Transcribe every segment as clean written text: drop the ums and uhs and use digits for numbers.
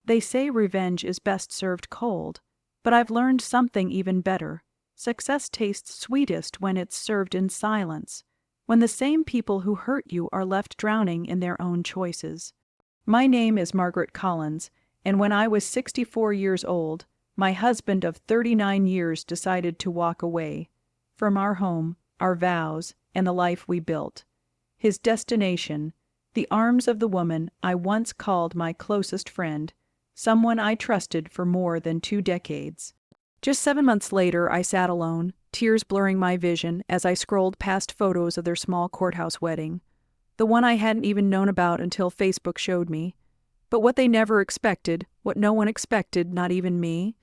They say revenge is best served cold, but I've learned something even better. Success tastes sweetest when it's served in silence, when the same people who hurt you are left drowning in their own choices. My name is Margaret Collins, and when I was 64 years old, my husband of 39 years decided to walk away from our home, our vows, and the life we built. His destination, the arms of the woman I once called my closest friend, someone I trusted for more than 2 decades. Just 7 months later, I sat alone, tears blurring my vision as I scrolled past photos of their small courthouse wedding, the one I hadn't even known about until Facebook showed me. But what they never expected, what no one expected, not even me,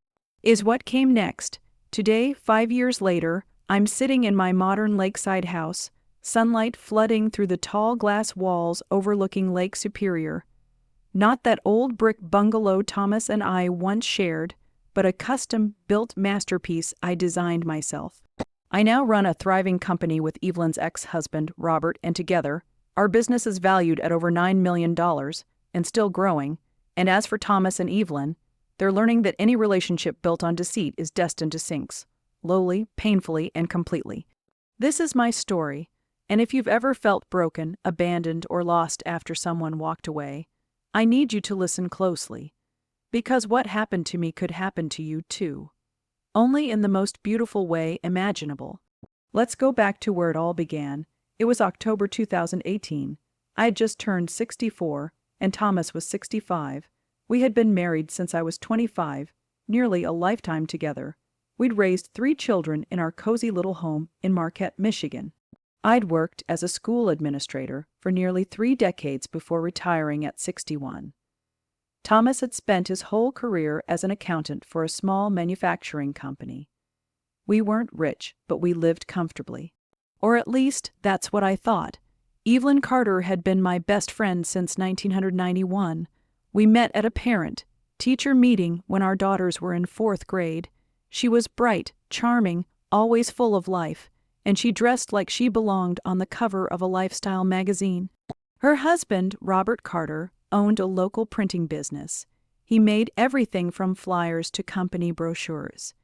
is what came next. Today, 5 years later, I'm sitting in my modern lakeside house, sunlight flooding through the tall glass walls overlooking Lake Superior. Not that old brick bungalow Thomas and I once shared, but a custom-built masterpiece I designed myself. I now run a thriving company with Evelyn's ex-husband, Robert, and together, our business is valued at over $9 million, and still growing. And as for Thomas and Evelyn, they're learning that any relationship built on deceit is destined to sink, slowly, painfully, and completely. This is my story, and if you've ever felt broken, abandoned, or lost after someone walked away, I need you to listen closely. Because what happened to me could happen to you too. Only in the most beautiful way imaginable. Let's go back to where it all began. It was October 2018. I had just turned 64, and Thomas was 65. We had been married since I was 25, nearly a lifetime together. We'd raised 3 children in our cozy little home in Marquette, Michigan. I'd worked as a school administrator for nearly 3 decades before retiring at 61. Thomas had spent his whole career as an accountant for a small manufacturing company. We weren't rich, but we lived comfortably. Or at least, that's what I thought. Evelyn Carter had been my best friend since 1991. We met at a parent-teacher meeting when our daughters were in 4th grade. She was bright, charming, always full of life, and she dressed like she belonged on the cover of a lifestyle magazine. Her husband, Robert Carter, owned a local printing business. He made everything from flyers to company brochures.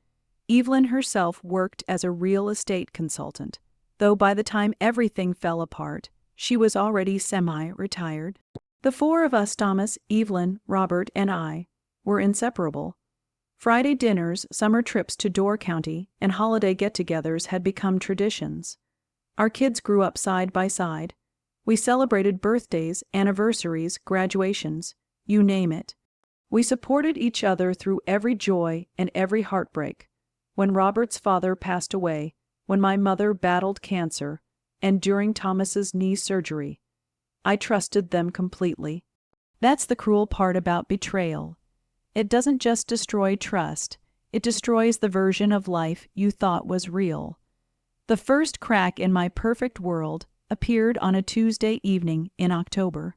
Evelyn herself worked as a real estate consultant, though by the time everything fell apart, she was already semi-retired. The 4 of us, Thomas, Evelyn, Robert, and I, were inseparable. Friday dinners, summer trips to Door County, and holiday get-togethers had become traditions. Our kids grew up side by side. We celebrated birthdays, anniversaries, graduations, you name it. We supported each other through every joy and every heartbreak. When Robert's father passed away, when my mother battled cancer, and during Thomas's knee surgery, I trusted them completely. That's the cruel part about betrayal. It doesn't just destroy trust, it destroys the version of life you thought was real. The first crack in my perfect world appeared on a Tuesday evening in October.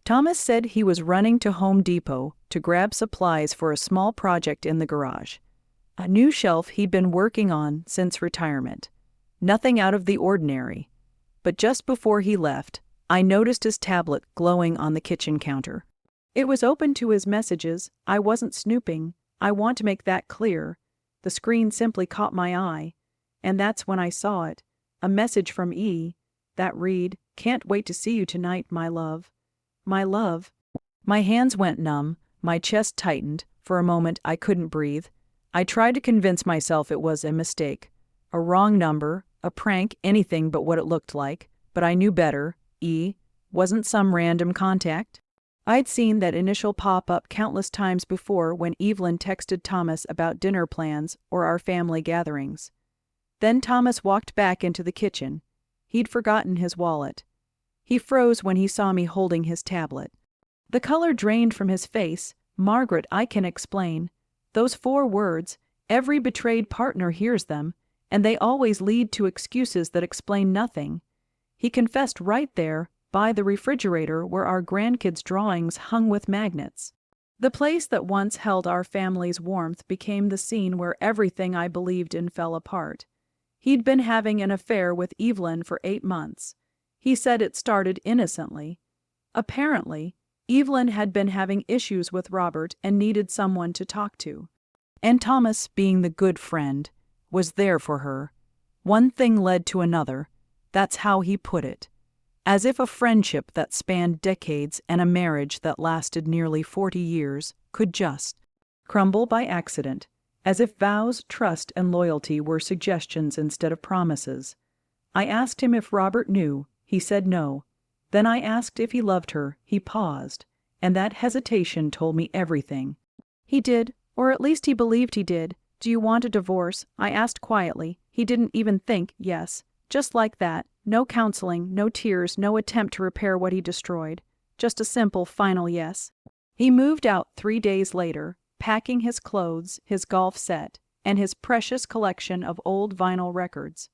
Thomas said he was running to Home Depot to grab supplies for a small project in the garage. A new shelf he'd been working on since retirement. Nothing out of the ordinary. But just before he left, I noticed his tablet glowing on the kitchen counter. It was open to his messages. I wasn't snooping. I want to make that clear. The screen simply caught my eye, and that's when I saw it. A message from E. that read, "Can't wait to see you tonight, my love." My love. My hands went numb, my chest tightened. For a moment I couldn't breathe. I tried to convince myself it was a mistake. A wrong number, a prank, anything but what it looked like. But I knew better. E. wasn't some random contact. I'd seen that initial pop up countless times before when Evelyn texted Thomas about dinner plans or our family gatherings. Then Thomas walked back into the kitchen. He'd forgotten his wallet. He froze when he saw me holding his tablet. The color drained from his face. "Margaret, I can explain." Those 4 words, every betrayed partner hears them, and they always lead to excuses that explain nothing. He confessed right there, by the refrigerator where our grandkids' drawings hung with magnets. The place that once held our family's warmth became the scene where everything I believed in fell apart. He'd been having an affair with Evelyn for 8 months. He said it started innocently. Apparently, Evelyn had been having issues with Robert and needed someone to talk to. And Thomas, being the good friend, was there for her. One thing led to another. That's how he put it. As if a friendship that spanned decades and a marriage that lasted nearly 40 years could just crumble by accident, as if vows, trust, and loyalty were suggestions instead of promises. I asked him if Robert knew. He said no. Then I asked if he loved her. He paused, and that hesitation told me everything. He did, or at least he believed he did. Do you want a divorce? I asked quietly. He didn't even think, yes. Just like that. No counseling, no tears, no attempt to repair what he destroyed. Just a simple, final yes. He moved out 3 days later, packing his clothes, his golf set, and his precious collection of old vinyl records.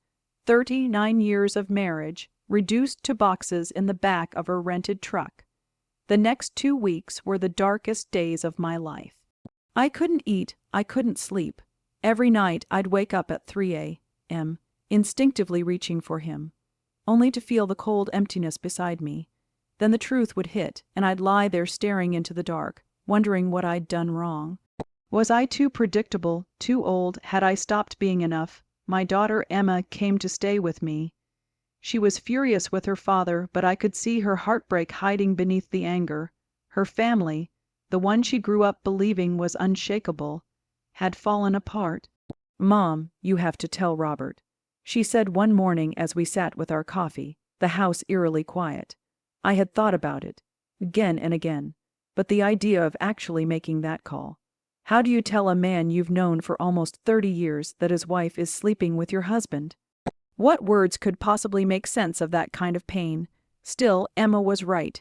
39 years of marriage, reduced to boxes in the back of a rented truck. The next 2 weeks were the darkest days of my life. I couldn't eat, I couldn't sleep. Every night I'd wake up at 3 a.m., instinctively reaching for him, only to feel the cold emptiness beside me. Then the truth would hit, and I'd lie there staring into the dark, wondering what I'd done wrong. Was I too predictable, too old? Had I stopped being enough? My daughter Emma came to stay with me. She was furious with her father, but I could see her heartbreak hiding beneath the anger. Her family, the one she grew up believing was unshakable, had fallen apart. "Mom, you have to tell Robert," she said one morning as we sat with our coffee, the house eerily quiet. I had thought about it, again and again, but the idea of actually making that call. How do you tell a man you've known for almost 30 years that his wife is sleeping with your husband? What words could possibly make sense of that kind of pain? Still, Emma was right.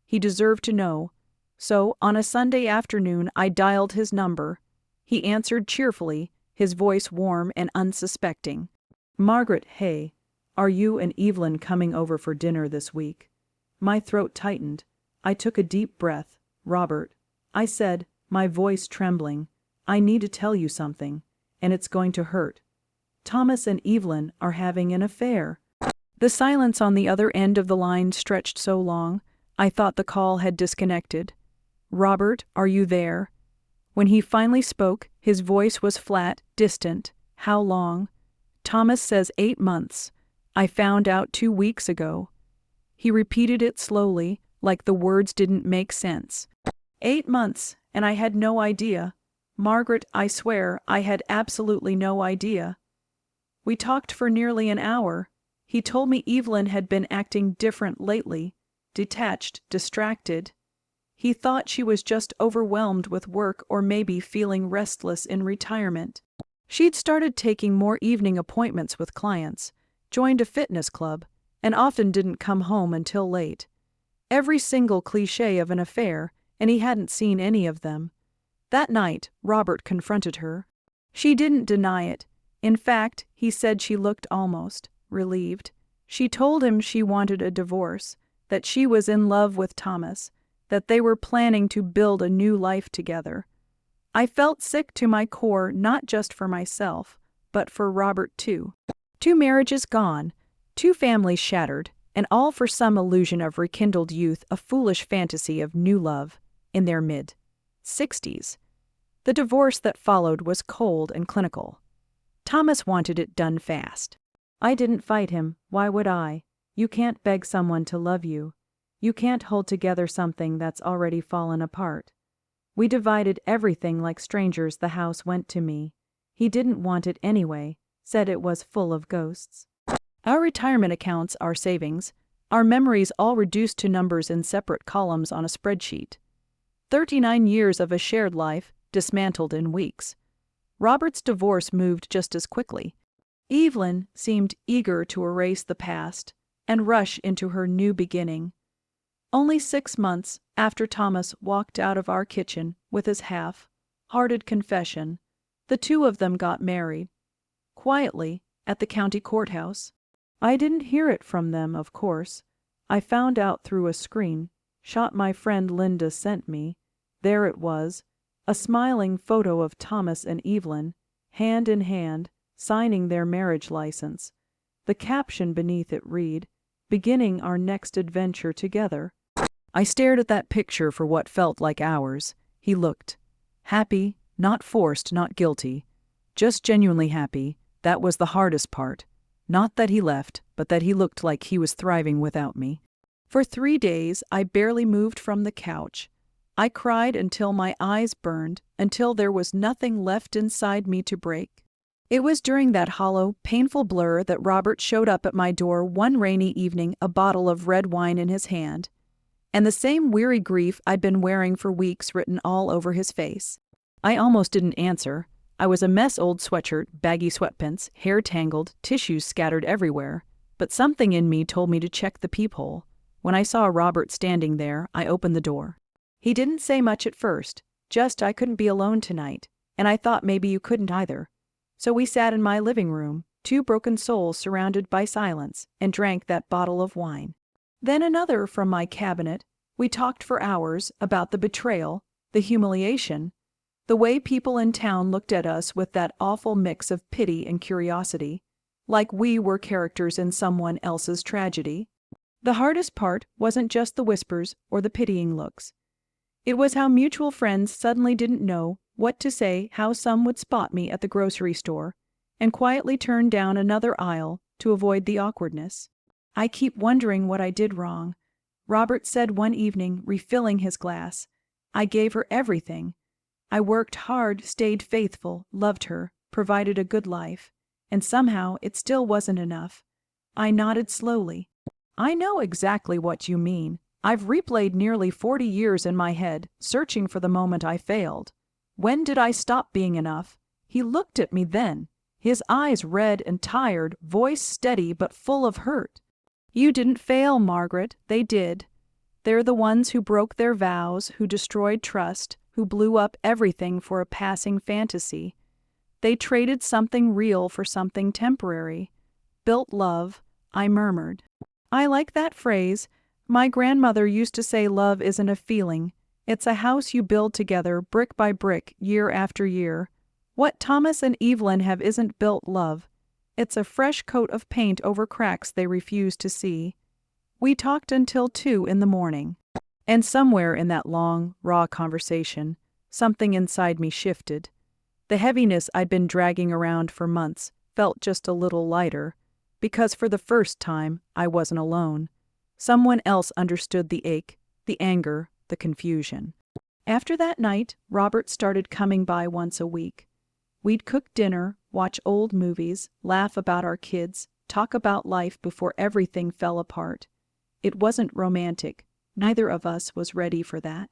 He deserved to know. So, on a Sunday afternoon, I dialed his number. He answered cheerfully, his voice warm and unsuspecting. "Margaret, hey, are you and Evelyn coming over for dinner this week?" My throat tightened. I took a deep breath. "Robert," I said, my voice trembling, "I need to tell you something, and it's going to hurt. Thomas and Evelyn are having an affair." The silence on the other end of the line stretched so long, I thought the call had disconnected. "Robert, are you there?" When he finally spoke, his voice was flat, distant. "How long?" "Thomas says 8 months. I found out 2 weeks ago." He repeated it slowly, like the words didn't make sense. 8 months, and I had no idea. Margaret, I swear, I had absolutely no idea. We talked for nearly an hour. He told me Evelyn had been acting different lately, detached, distracted. He thought she was just overwhelmed with work or maybe feeling restless in retirement. She'd started taking more evening appointments with clients, joined a fitness club, and often didn't come home until late. Every single cliché of an affair, and he hadn't seen any of them. That night, Robert confronted her. She didn't deny it. In fact, he said she looked almost relieved. She told him she wanted a divorce, that she was in love with Thomas, that they were planning to build a new life together. I felt sick to my core, not just for myself, but for Robert too. 2 marriages gone, 2 families shattered, and all for some illusion of rekindled youth, a foolish fantasy of new love, in their mid-60s. The divorce that followed was cold and clinical. Thomas wanted it done fast. I didn't fight him. Why would I? You can't beg someone to love you. You can't hold together something that's already fallen apart. We divided everything like strangers. The house went to me. He didn't want it anyway, said it was full of ghosts. Our retirement accounts, our savings, our memories all reduced to numbers in separate columns on a spreadsheet. 39 years of a shared life, dismantled in weeks. Robert's divorce moved just as quickly. Evelyn seemed eager to erase the past and rush into her new beginning. Only 6 months after Thomas walked out of our kitchen with his half-hearted confession, the 2 of them got married. Quietly, at the county courthouse. I didn't hear it from them, of course. I found out through a screen-shot my friend Linda sent me. There it was, a smiling photo of Thomas and Evelyn, hand in hand, signing their marriage license. The caption beneath it read, "Beginning our next adventure together." I stared at that picture for what felt like hours. He looked happy, not forced, not guilty. Just genuinely happy. That was the hardest part. Not that he left, but that he looked like he was thriving without me. For 3 days, I barely moved from the couch. I cried until my eyes burned, until there was nothing left inside me to break. It was during that hollow, painful blur that Robert showed up at my door one rainy evening, a bottle of red wine in his hand, and the same weary grief I'd been wearing for weeks written all over his face. I almost didn't answer. I was a mess: old sweatshirt, baggy sweatpants, hair tangled, tissues scattered everywhere. But something in me told me to check the peephole. When I saw Robert standing there, I opened the door. He didn't say much at first, just I couldn't be alone tonight, and I thought maybe you couldn't either. So we sat in my living room, two broken souls surrounded by silence, and drank that bottle of wine. Then another from my cabinet. We talked for hours about the betrayal, the humiliation, the way people in town looked at us with that awful mix of pity and curiosity, like we were characters in someone else's tragedy. The hardest part wasn't just the whispers or the pitying looks. It was how mutual friends suddenly didn't know what to say, how some would spot me at the grocery store and quietly turn down another aisle to avoid the awkwardness. I keep wondering what I did wrong. Robert said one evening, refilling his glass, I gave her everything. I worked hard, stayed faithful, loved her, provided a good life, and somehow it still wasn't enough. I nodded slowly. I know exactly what you mean. I've replayed nearly 40 years in my head, searching for the moment I failed. When did I stop being enough? He looked at me then, his eyes red and tired, voice steady but full of hurt. You didn't fail, Margaret. They did. They're the ones who broke their vows, who destroyed trust, who blew up everything for a passing fantasy. They traded something real for something temporary. Built love, I murmured. I like that phrase. My grandmother used to say love isn't a feeling. It's a house you build together, brick by brick, year after year. What Thomas and Evelyn have isn't built love. It's a fresh coat of paint over cracks they refuse to see. We talked until 2 in the morning. And somewhere in that long, raw conversation, something inside me shifted. The heaviness I'd been dragging around for months felt just a little lighter, because for the first time I wasn't alone. Someone else understood the ache, the anger, the confusion. After that night, Robert started coming by once a week. We'd cook dinner, watch old movies, laugh about our kids, talk about life before everything fell apart. It wasn't romantic. Neither of us was ready for that.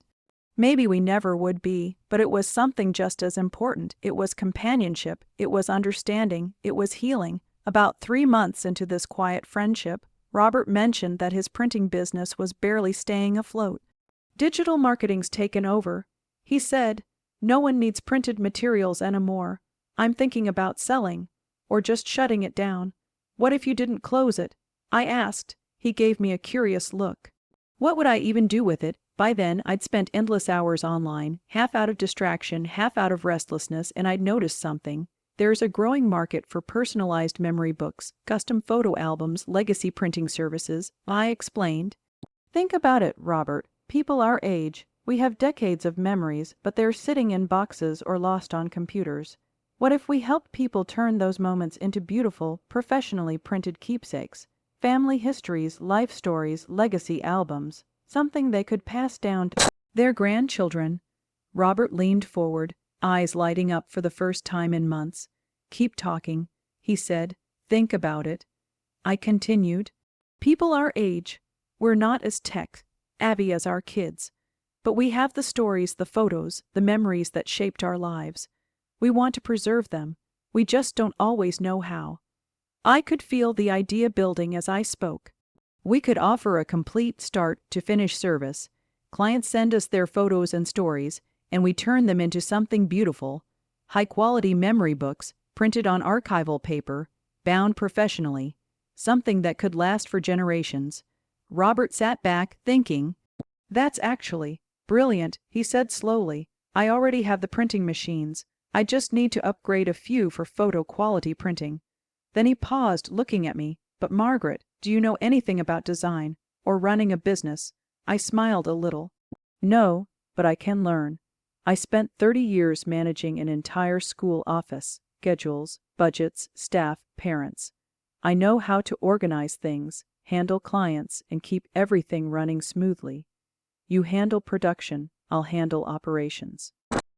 Maybe we never would be, but it was something just as important. It was companionship, it was understanding, it was healing. About 3 months into this quiet friendship, Robert mentioned that his printing business was barely staying afloat. Digital marketing's taken over. He said, no one needs printed materials anymore. I'm thinking about selling, or just shutting it down. What if you didn't close it? I asked. He gave me a curious look. What would I even do with it? By then, I'd spent endless hours online, half out of distraction, half out of restlessness, and I'd noticed something. There's a growing market for personalized memory books, custom photo albums, legacy printing services, I explained. Think about it, Robert. People our age, we have decades of memories, but they're sitting in boxes or lost on computers. What if we helped people turn those moments into beautiful, professionally printed keepsakes? Family histories, life stories, legacy albums, something they could pass down to their grandchildren. Robert leaned forward, eyes lighting up for the first time in months. Keep talking, he said. Think about it. I continued. People our age, we're not as tech-savvy as our kids, but we have the stories, the photos, the memories that shaped our lives. We want to preserve them. We just don't always know how. I could feel the idea building as I spoke. We could offer a complete start to finish service. Clients send us their photos and stories, and we turn them into something beautiful. High-quality memory books, printed on archival paper, bound professionally. Something that could last for generations. Robert sat back, thinking. That's actually brilliant, he said slowly. I already have the printing machines. I just need to upgrade a few for photo-quality printing. Then he paused, looking at me. But Margaret, do you know anything about design, or running a business? I smiled a little. No, but I can learn. I spent 30 years managing an entire school office, schedules, budgets, staff, parents. I know how to organize things, handle clients, and keep everything running smoothly. You handle production, I'll handle operations.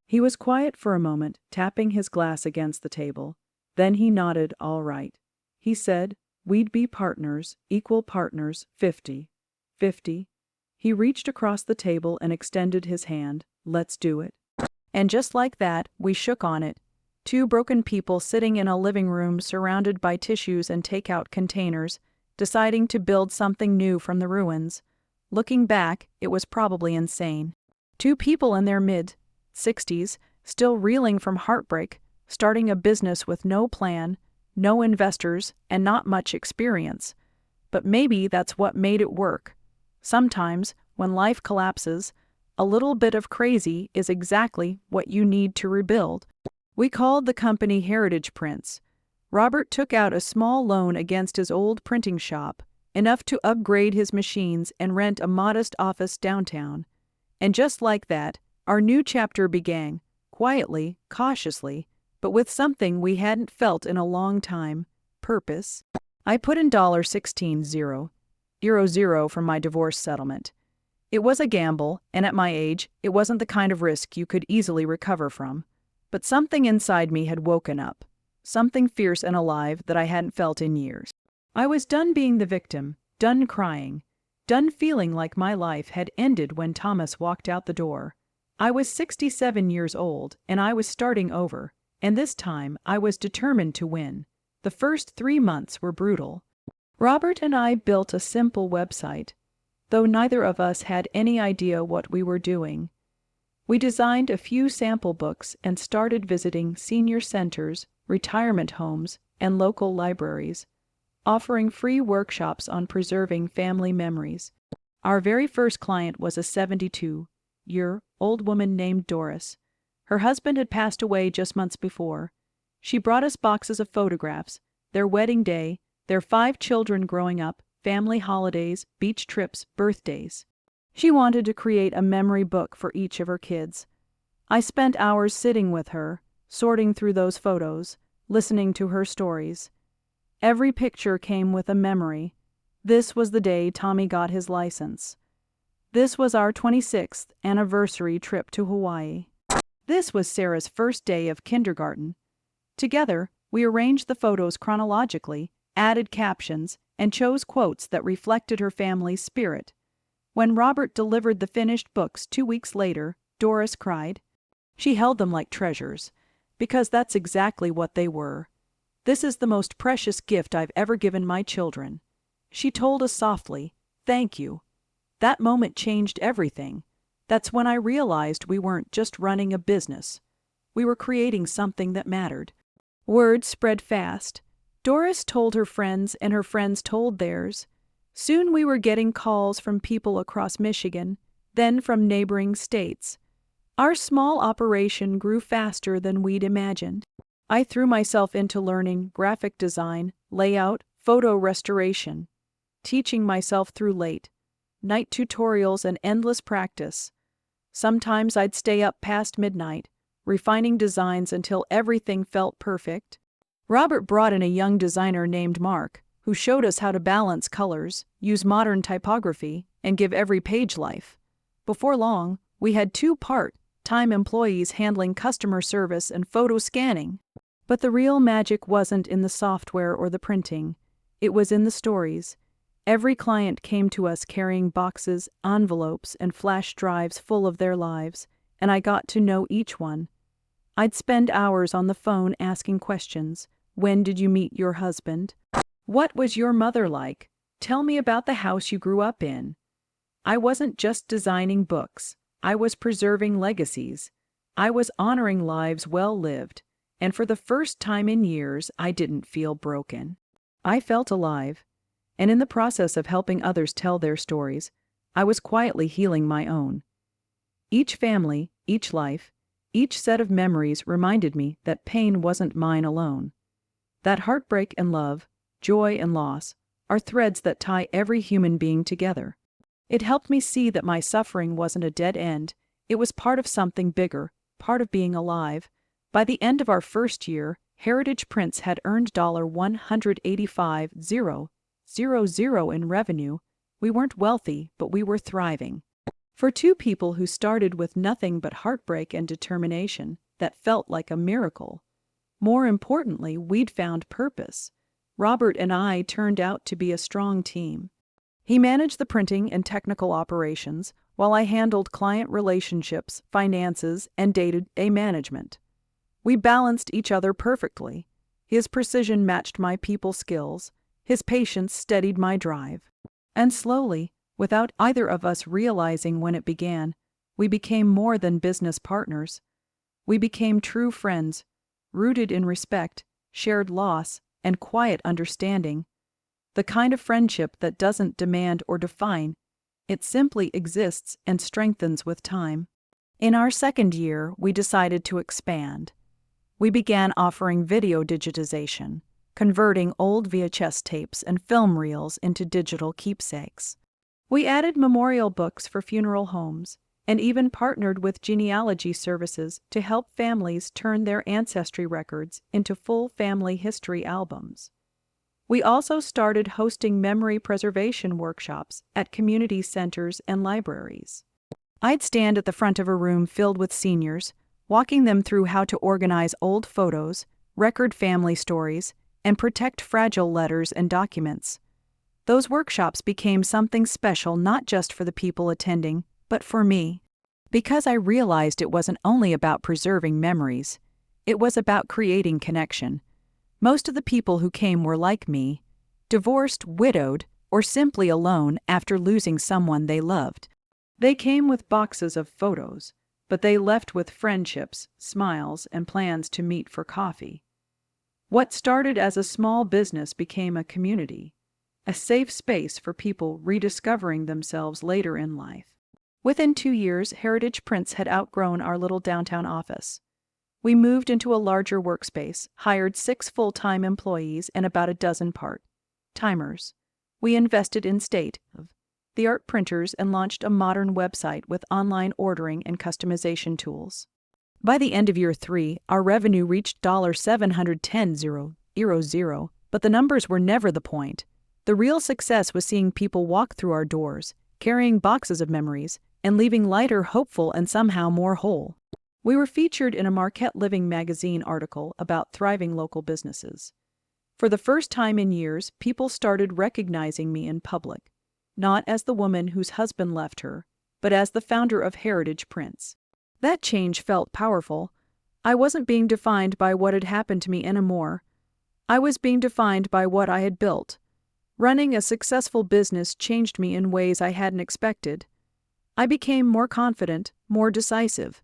He was quiet for a moment, tapping his glass against the table. Then he nodded, all right. He said, we'd be partners, equal partners, 50-50. He reached across the table and extended his hand. Let's do it. And just like that, we shook on it. Two broken people sitting in a living room surrounded by tissues and takeout containers, deciding to build something new from the ruins. Looking back, it was probably insane. Two people in their mid-60s, still reeling from heartbreak, starting a business with no plan, no investors, and not much experience. But maybe that's what made it work. Sometimes, when life collapses, a little bit of crazy is exactly what you need to rebuild. We called the company Heritage Prints. Robert took out a small loan against his old printing shop, enough to upgrade his machines and rent a modest office downtown. And just like that, our new chapter began, quietly, cautiously, but with something we hadn't felt in a long time: purpose. I put in $16,000 from my divorce settlement. It was a gamble, and at my age, it wasn't the kind of risk you could easily recover from. But something inside me had woken up, something fierce and alive that I hadn't felt in years. I was done being the victim, done crying, done feeling like my life had ended when Thomas walked out the door. I was 67 years old, and I was starting over, and this time I was determined to win. The first 3 months were brutal. Robert and I built a simple website, though neither of us had any idea what we were doing. We designed a few sample books and started visiting senior centers, retirement homes, and local libraries, offering free workshops on preserving family memories. Our very first client was a 72-year-old woman named Doris. Her husband had passed away just months before. She brought us boxes of photographs, their wedding day, their 5 children growing up, family holidays, beach trips, birthdays. She wanted to create a memory book for each of her kids. I spent hours sitting with her, sorting through those photos, listening to her stories. Every picture came with a memory. This was the day Tommy got his license. This was our 26th anniversary trip to Hawaii. This was Sarah's first day of kindergarten. Together, we arranged the photos chronologically, added captions, and chose quotes that reflected her family's spirit. When Robert delivered the finished books 2 weeks later, Doris cried. She held them like treasures, because that's exactly what they were. This is the most precious gift I've ever given my children. She told us softly, "Thank you." That moment changed everything. That's when I realized we weren't just running a business. We were creating something that mattered. Word spread fast. Doris told her friends, and her friends told theirs. Soon we were getting calls from people across Michigan, then from neighboring states. Our small operation grew faster than we'd imagined. I threw myself into learning graphic design, layout, photo restoration, teaching myself through late-night tutorials and endless practice. Sometimes I'd stay up past midnight, refining designs until everything felt perfect. Robert brought in a young designer named Mark, who showed us how to balance colors, use modern typography, and give every page life. Before long, we had 2 part-time employees handling customer service and photo scanning. But the real magic wasn't in the software or the printing. It was in the stories. Every client came to us carrying boxes, envelopes, and flash drives full of their lives, and I got to know each one. I'd spend hours on the phone asking questions. When did you meet your husband? What was your mother like? Tell me about the house you grew up in. I wasn't just designing books. I was preserving legacies. I was honoring lives well lived. And for the first time in years, I didn't feel broken. I felt alive. And in the process of helping others tell their stories, I was quietly healing my own. Each family, each life, each set of memories reminded me that pain wasn't mine alone. That heartbreak and love, joy and loss, are threads that tie every human being together. It helped me see that my suffering wasn't a dead end, it was part of something bigger, part of being alive. By the end of our first year, Heritage Prints had earned $185,000 in revenue. We weren't wealthy, but we were thriving. For two people who started with nothing but heartbreak and determination, that felt like a miracle. More importantly, we'd found purpose. Robert and I turned out to be a strong team. He managed the printing and technical operations, while I handled client relationships, finances, and day-to-day management. We balanced each other perfectly. His precision matched my people skills, his patience steadied my drive. And slowly, without either of us realizing when it began, we became more than business partners. We became true friends, rooted in respect, shared loss, and quiet understanding. The kind of friendship that doesn't demand or define, it simply exists and strengthens with time. In our second year, we decided to expand. We began offering video digitization, converting old VHS tapes and film reels into digital keepsakes. We added memorial books for funeral homes, and even partnered with genealogy services to help families turn their ancestry records into full family history albums. We also started hosting memory preservation workshops at community centers and libraries. I'd stand at the front of a room filled with seniors, walking them through how to organize old photos, record family stories, and protect fragile letters and documents. Those workshops became something special not just for the people attending, but for me. Because I realized it wasn't only about preserving memories, it was about creating connection. Most of the people who came were like me, divorced, widowed, or simply alone after losing someone they loved. They came with boxes of photos, but they left with friendships, smiles, and plans to meet for coffee. What started as a small business became a community, a safe space for people rediscovering themselves later in life. Within 2 years, Heritage Prints had outgrown our little downtown office. We moved into a larger workspace, hired 6 full-time employees and about a dozen part-timers. We invested in state-of-the-art printers and launched a modern website with online ordering and customization tools. By the end of year 3, our revenue reached $710,000, but the numbers were never the point. The real success was seeing people walk through our doors, carrying boxes of memories, and leaving lighter, hopeful, and somehow more whole. We were featured in a Marquette Living magazine article about thriving local businesses. For the first time in years, people started recognizing me in public, not as the woman whose husband left her, but as the founder of Heritage Prints. That change felt powerful. I wasn't being defined by what had happened to me anymore. I was being defined by what I had built. Running a successful business changed me in ways I hadn't expected. I became more confident, more decisive.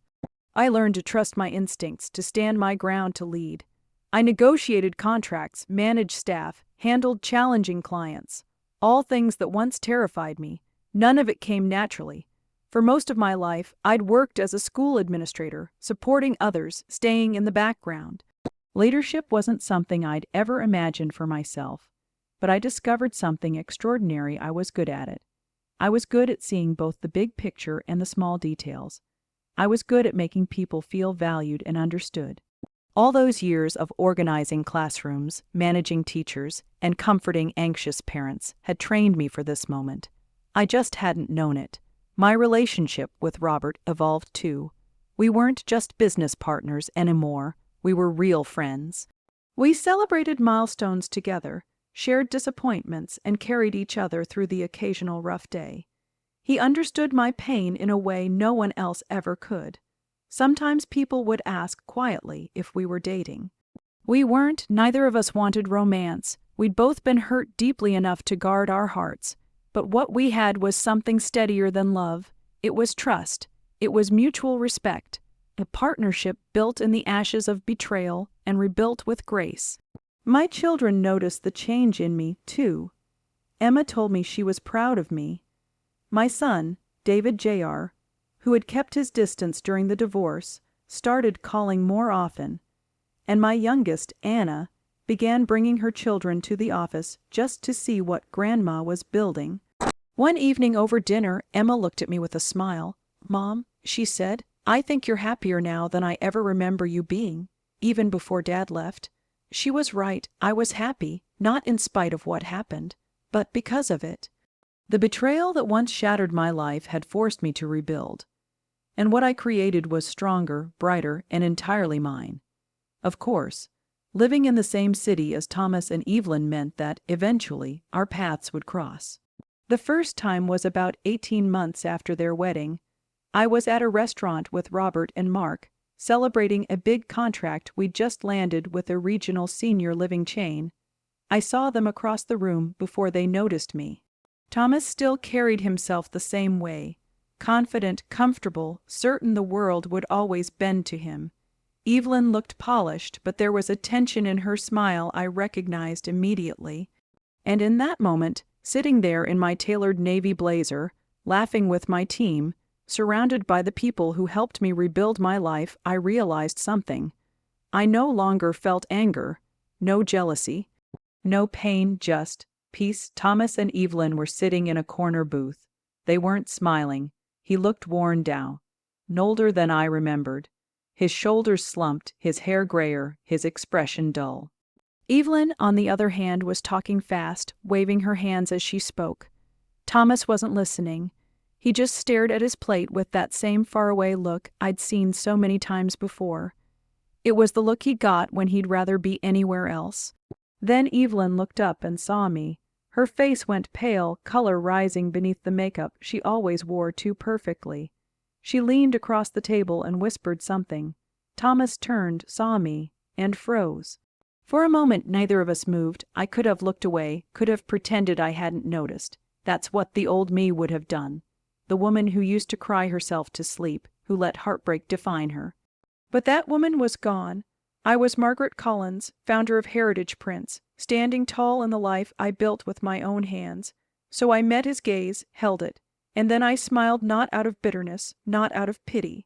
I learned to trust my instincts, to stand my ground, to lead. I negotiated contracts, managed staff, handled challenging clients. All things that once terrified me. None of it came naturally. For most of my life, I'd worked as a school administrator, supporting others, staying in the background. Leadership wasn't something I'd ever imagined for myself, but I discovered something extraordinary. I was good at it. I was good at seeing both the big picture and the small details. I was good at making people feel valued and understood. All those years of organizing classrooms, managing teachers, and comforting anxious parents had trained me for this moment. I just hadn't known it. My relationship with Robert evolved too. We weren't just business partners anymore. We were real friends. We celebrated milestones together, shared disappointments, and carried each other through the occasional rough day. He understood my pain in a way no one else ever could. Sometimes people would ask quietly if we were dating. We weren't. Neither of us wanted romance. We'd both been hurt deeply enough to guard our hearts. But what we had was something steadier than love. It was trust. It was mutual respect. A partnership built in the ashes of betrayal and rebuilt with grace. My children noticed the change in me, too. Emma told me she was proud of me. My son, David Jr., who had kept his distance during the divorce, started calling more often. And my youngest, Anna, began bringing her children to the office just to see what Grandma was building. One evening over dinner, Emma looked at me with a smile. "Mom," she said, "I think you're happier now than I ever remember you being, even before Dad left." She was right. I was happy, not in spite of what happened, but because of it. The betrayal that once shattered my life had forced me to rebuild. And what I created was stronger, brighter, and entirely mine. Of course, living in the same city as Thomas and Evelyn meant that, eventually, our paths would cross. The first time was about 18 months after their wedding. I was at a restaurant with Robert and Mark, celebrating a big contract we'd just landed with a regional senior living chain. I saw them across the room before they noticed me. Thomas still carried himself the same way, confident, comfortable, certain the world would always bend to him. Evelyn looked polished, but there was a tension in her smile I recognized immediately. And in that moment, sitting there in my tailored navy blazer, laughing with my team, surrounded by the people who helped me rebuild my life, I realized something. I no longer felt anger, no jealousy, no pain, just peace. Thomas and Evelyn were sitting in a corner booth. They weren't smiling. He looked worn down, older than I remembered. His shoulders slumped, his hair grayer, his expression dull. Evelyn, on the other hand, was talking fast, waving her hands as she spoke. Thomas wasn't listening. He just stared at his plate with that same faraway look I'd seen so many times before. It was the look he got when he'd rather be anywhere else. Then Evelyn looked up and saw me. Her face went pale, color rising beneath the makeup she always wore too perfectly. She leaned across the table and whispered something. Thomas turned, saw me, and froze. For a moment neither of us moved. I could have looked away, could have pretended I hadn't noticed. That's what the old me would have done. The woman who used to cry herself to sleep, who let heartbreak define her. But that woman was gone. I was Margaret Collins, founder of Heritage Prints, standing tall in the life I built with my own hands. So I met his gaze, held it, and then I smiled, not out of bitterness, not out of pity.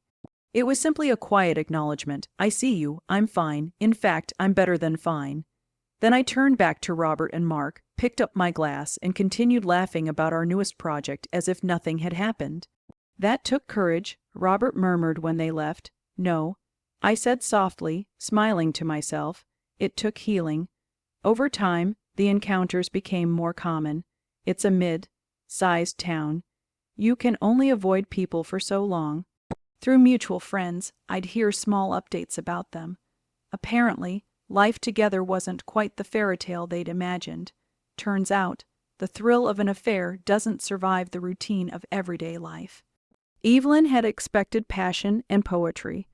It was simply a quiet acknowledgement. I see you, I'm fine, in fact, I'm better than fine. Then I turned back to Robert and Mark, picked up my glass, and continued laughing about our newest project as if nothing had happened. "That took courage," Robert murmured when they left. "No," I said softly, smiling to myself. "It took healing." Over time, the encounters became more common. It's a mid-sized town. You can only avoid people for so long. Through mutual friends, I'd hear small updates about them. Apparently, life together wasn't quite the fairy tale they'd imagined. Turns out, the thrill of an affair doesn't survive the routine of everyday life. Evelyn had expected passion and poetry,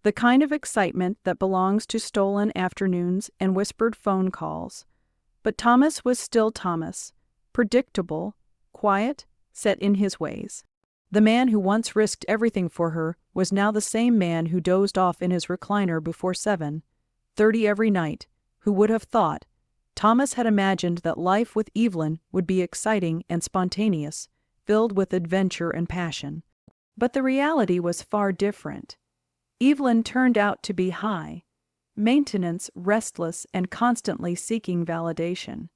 the kind of excitement that belongs to stolen afternoons and whispered phone calls. But Thomas was still Thomas, predictable, quiet, set in his ways. The man who once risked everything for her was now the same man who dozed off in his recliner before 7:30 every night. Who would have thought? Thomas had imagined that life with Evelyn would be exciting and spontaneous, filled with adventure and passion. But the reality was far different. Evelyn turned out to be high maintenance, restless, and constantly seeking validation.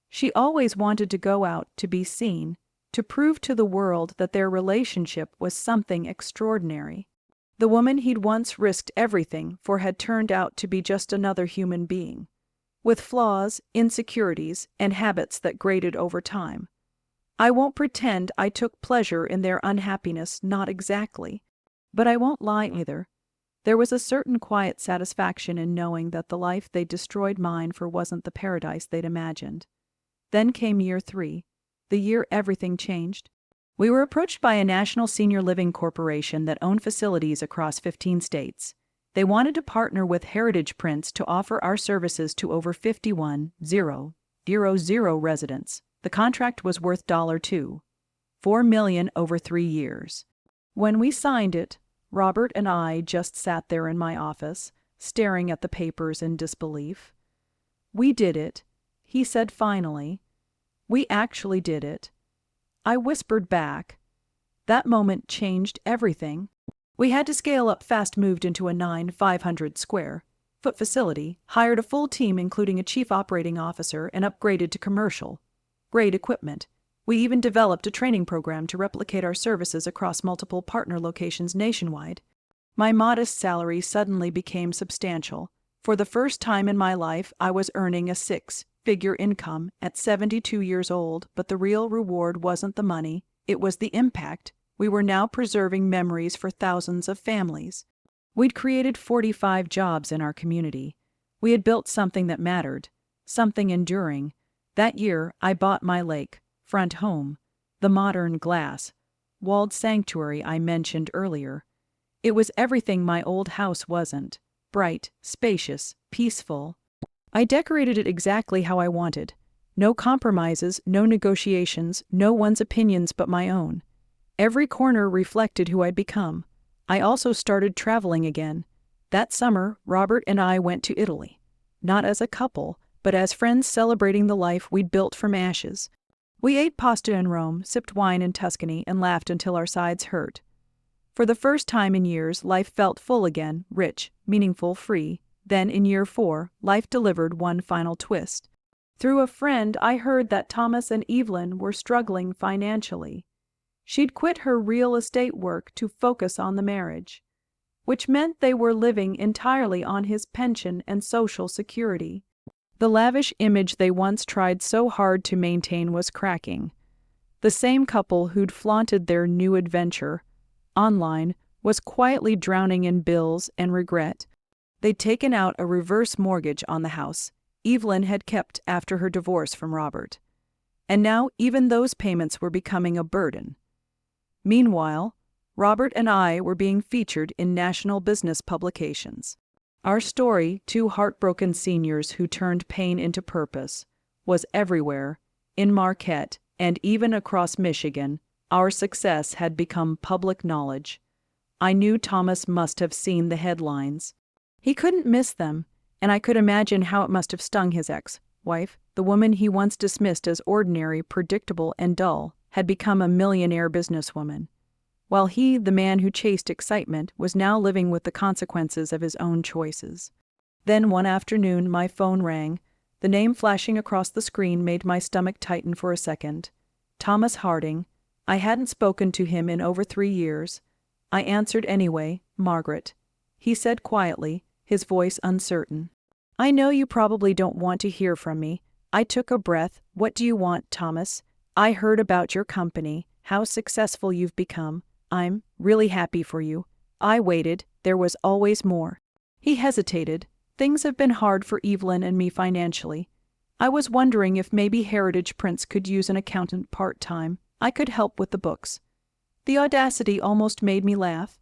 She always wanted to go out, to be seen, to prove to the world that their relationship was something extraordinary. The woman he'd once risked everything for had turned out to be just another human being, with flaws, insecurities, and habits that graded over time. I won't pretend I took pleasure in their unhappiness, not exactly. But I won't lie either. There was a certain quiet satisfaction in knowing that the life they'd destroyed mine for wasn't the paradise they'd imagined. Then came year 3. The year everything changed. We were approached by a national senior living corporation that owned facilities across 15 states. They wanted to partner with Heritage Prints to offer our services to over 51,000 residents. The contract was worth $4 million over 3 years. When we signed it, Robert and I just sat there in my office, staring at the papers in disbelief. "We did it," he said finally. "We actually did it." I whispered back. That moment changed everything. We had to scale up fast, moved into a 9,500-square-foot facility, hired a full team including a chief operating officer, and upgraded to commercial grade equipment. We even developed a training program to replicate our services across multiple partner locations nationwide. My modest salary suddenly became substantial. For the first time in my life, I was earning a six-figure income at 72 years old, but the real reward wasn't the money, it was the impact. We were now preserving memories for thousands of families. We'd created 45 jobs in our community. We had built something that mattered, something enduring. That year, I bought my lake-front home, the modern glass-walled sanctuary I mentioned earlier. It was everything my old house wasn't: bright, spacious, peaceful. I decorated it exactly how I wanted. No compromises, no negotiations, no one's opinions but my own. Every corner reflected who I'd become. I also started traveling again. That summer, Robert and I went to Italy. Not as a couple, but as friends celebrating the life we'd built from ashes. We ate pasta in Rome, sipped wine in Tuscany, and laughed until our sides hurt. For the first time in years, life felt full again, rich, meaningful, free. Then, in year 4, life delivered one final twist. Through a friend, I heard that Thomas and Evelyn were struggling financially. She'd quit her real estate work to focus on the marriage, which meant they were living entirely on his pension and Social Security. The lavish image they once tried so hard to maintain was cracking. The same couple who'd flaunted their new adventure online was quietly drowning in bills and regret. They'd taken out a reverse mortgage on the house Evelyn had kept after her divorce from Robert. And now even those payments were becoming a burden. Meanwhile, Robert and I were being featured in national business publications. Our story, two heartbroken seniors who turned pain into purpose, was everywhere, in Marquette and even across Michigan. Our success had become public knowledge. I knew Thomas must have seen the headlines. He couldn't miss them, and I could imagine how it must have stung his ex-wife. The woman he once dismissed as ordinary, predictable, and dull, had become a millionaire businesswoman, while he, the man who chased excitement, was now living with the consequences of his own choices. Then one afternoon my phone rang. The name flashing across the screen made my stomach tighten for a second. Thomas Harding. I hadn't spoken to him in over 3 years. I answered anyway. "Margaret," he said quietly, his voice uncertain. "I know you probably don't want to hear from me." I took a breath. "What do you want, Thomas?" "I heard about your company, how successful you've become. I'm really happy for you." I waited. There was always more. He hesitated. "Things have been hard for Evelyn and me financially. I was wondering if maybe Heritage Prince could use an accountant part-time. I could help with the books." The audacity almost made me laugh.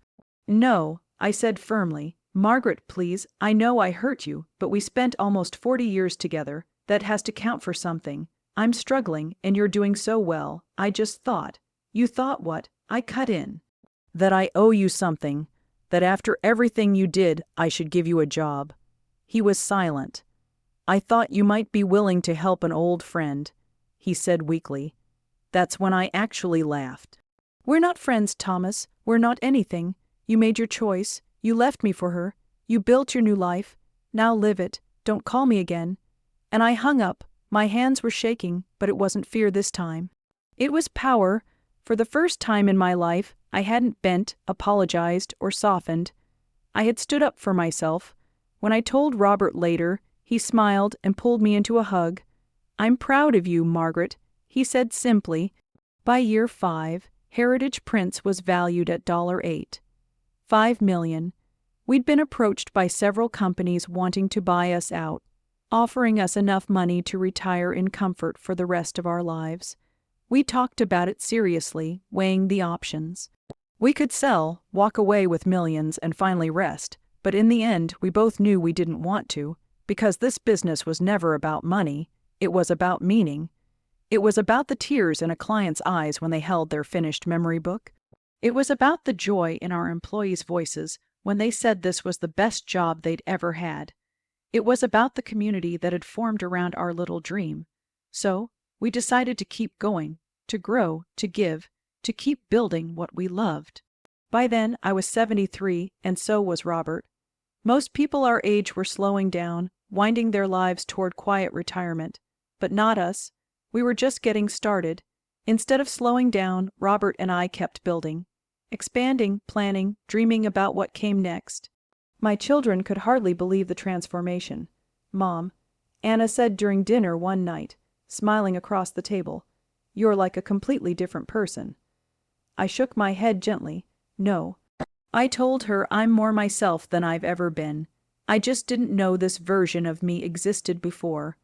"No," I said firmly. "Margaret, please, I know I hurt you, but we spent almost 40 years together. That has to count for something. I'm struggling, and you're doing so well. I just thought." "You thought what?" I cut in. "That I owe you something. That after everything you did, I should give you a job." He was silent. "I thought you might be willing to help an old friend," he said weakly. That's when I actually laughed. "We're not friends, Thomas. We're not anything. You made your choice. You left me for her. You built your new life. Now live it. Don't call me again." And I hung up. My hands were shaking, but it wasn't fear this time. It was power. For the first time in my life, I hadn't bent, apologized, or softened. I had stood up for myself. When I told Robert later, he smiled and pulled me into a hug. "I'm proud of you, Margaret," he said simply. By year 5, Heritage Prince was valued at $5 million. We'd been approached by several companies wanting to buy us out, offering us enough money to retire in comfort for the rest of our lives. We talked about it seriously, weighing the options. We could sell, walk away with millions, and finally rest, but in the end we both knew we didn't want to, because this business was never about money. It was about meaning. It was about the tears in a client's eyes when they held their finished memory book. It was about the joy in our employees' voices when they said this was the best job they'd ever had. It was about the community that had formed around our little dream. So, we decided to keep going, to grow, to give, to keep building what we loved. By then, I was 73, and so was Robert. Most people our age were slowing down, winding their lives toward quiet retirement. But not us. We were just getting started, Instead of slowing down, Robert and I kept building, expanding, planning, dreaming about what came next. My children could hardly believe the transformation. "Mom," Anna said during dinner one night, smiling across the table, "you're like a completely different person." I shook my head gently. "No." I told her I'm more myself than I've ever been. I just didn't know this version of me existed before.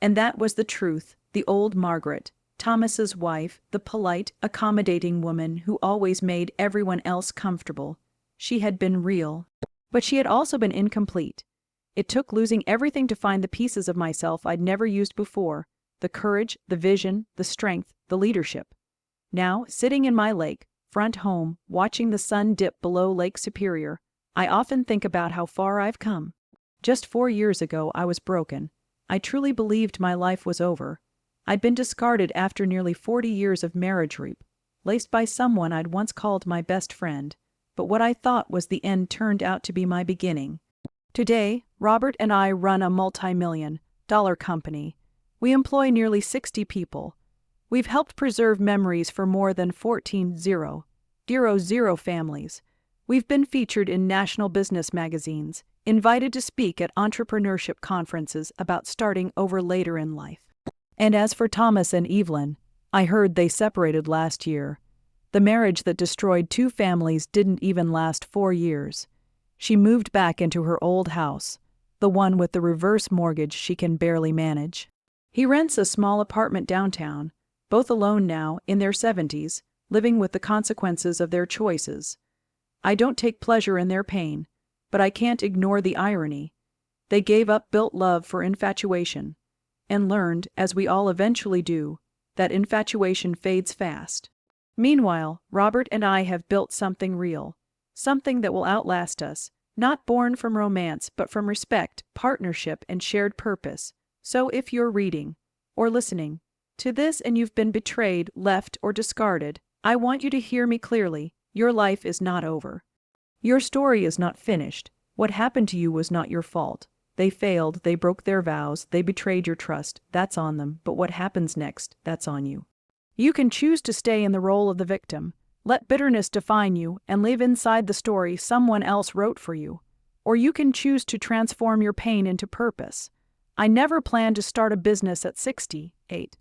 And that was the truth, the old Margaret, Thomas's wife, the polite, accommodating woman who always made everyone else comfortable. She had been real. But she had also been incomplete. It took losing everything to find the pieces of myself I'd never used before, the courage, the vision, the strength, the leadership. Now, sitting in my lake front home, watching the sun dip below Lake Superior, I often think about how far I've come. Just 4 years ago I was broken. I truly believed my life was over. I'd been discarded after nearly 40 years of marriage rape, laced by someone I'd once called my best friend. But what I thought was the end turned out to be my beginning. Today, Robert and I run a multi-million-dollar company. We employ nearly 60 people. We've helped preserve memories for more than 14,000 families. We've been featured in national business magazines, invited to speak at entrepreneurship conferences about starting over later in life. And as for Thomas and Evelyn, I heard they separated last year. The marriage that destroyed 2 families didn't even last 4 years. She moved back into her old house, the one with the reverse mortgage she can barely manage. He rents a small apartment downtown, both alone now, in their 70s, living with the consequences of their choices. I don't take pleasure in their pain, but I can't ignore the irony. They gave up built love for infatuation, and learned, as we all eventually do, that infatuation fades fast. Meanwhile, Robert and I have built something real, something that will outlast us, not born from romance but from respect, partnership, and shared purpose. So if you're reading, or listening, to this and you've been betrayed, left, or discarded, I want you to hear me clearly. Your life is not over. Your story is not finished. What happened to you was not your fault. They failed, they broke their vows, they betrayed your trust. That's on them, but what happens next, that's on you. You can choose to stay in the role of the victim, let bitterness define you, and live inside the story someone else wrote for you. Or you can choose to transform your pain into purpose. I never planned to start a business at 68.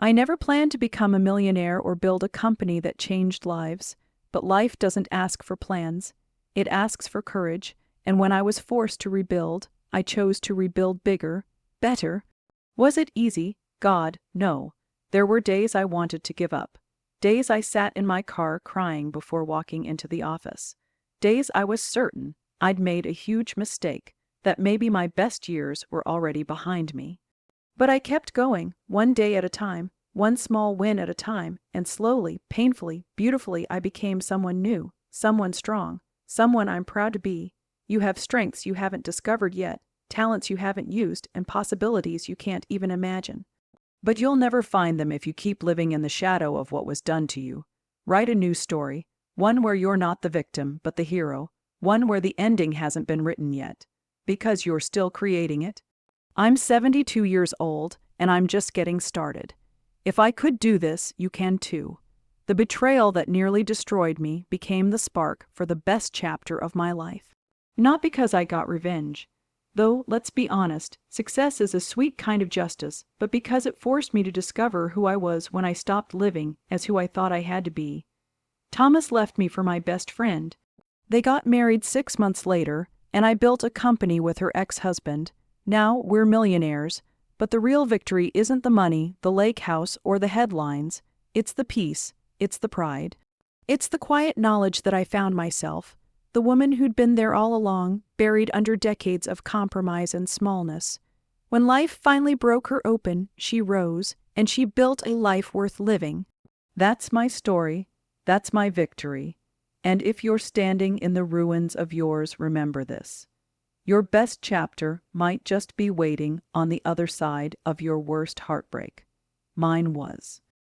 I never planned to become a millionaire or build a company that changed lives. But life doesn't ask for plans. It asks for courage, and when I was forced to rebuild, I chose to rebuild bigger, better. Was it easy? God, no. There were days I wanted to give up. Days I sat in my car crying before walking into the office. Days I was certain I'd made a huge mistake, that maybe my best years were already behind me. But I kept going, one day at a time, one small win at a time, and slowly, painfully, beautifully I became someone new, someone strong, someone I'm proud to be. You have strengths you haven't discovered yet, talents you haven't used, and possibilities you can't even imagine. But you'll never find them if you keep living in the shadow of what was done to you. Write a new story, one where you're not the victim but the hero, one where the ending hasn't been written yet, because you're still creating it. I'm 72 years old, and I'm just getting started. If I could do this, you can too. The betrayal that nearly destroyed me became the spark for the best chapter of my life. Not because I got revenge. Though, let's be honest, success is a sweet kind of justice, but because it forced me to discover who I was when I stopped living as who I thought I had to be. Thomas left me for my best friend. They got married 6 months later, and I built a company with her ex-husband. Now we're millionaires. But the real victory isn't the money, the lake house, or the headlines. It's the peace. It's the pride. It's the quiet knowledge that I found myself, the woman who'd been there all along, buried under decades of compromise and smallness. When life finally broke her open, she rose, and she built a life worth living. That's my story. That's my victory. And if you're standing in the ruins of yours, remember this. Your best chapter might just be waiting on the other side of your worst heartbreak. Mine was.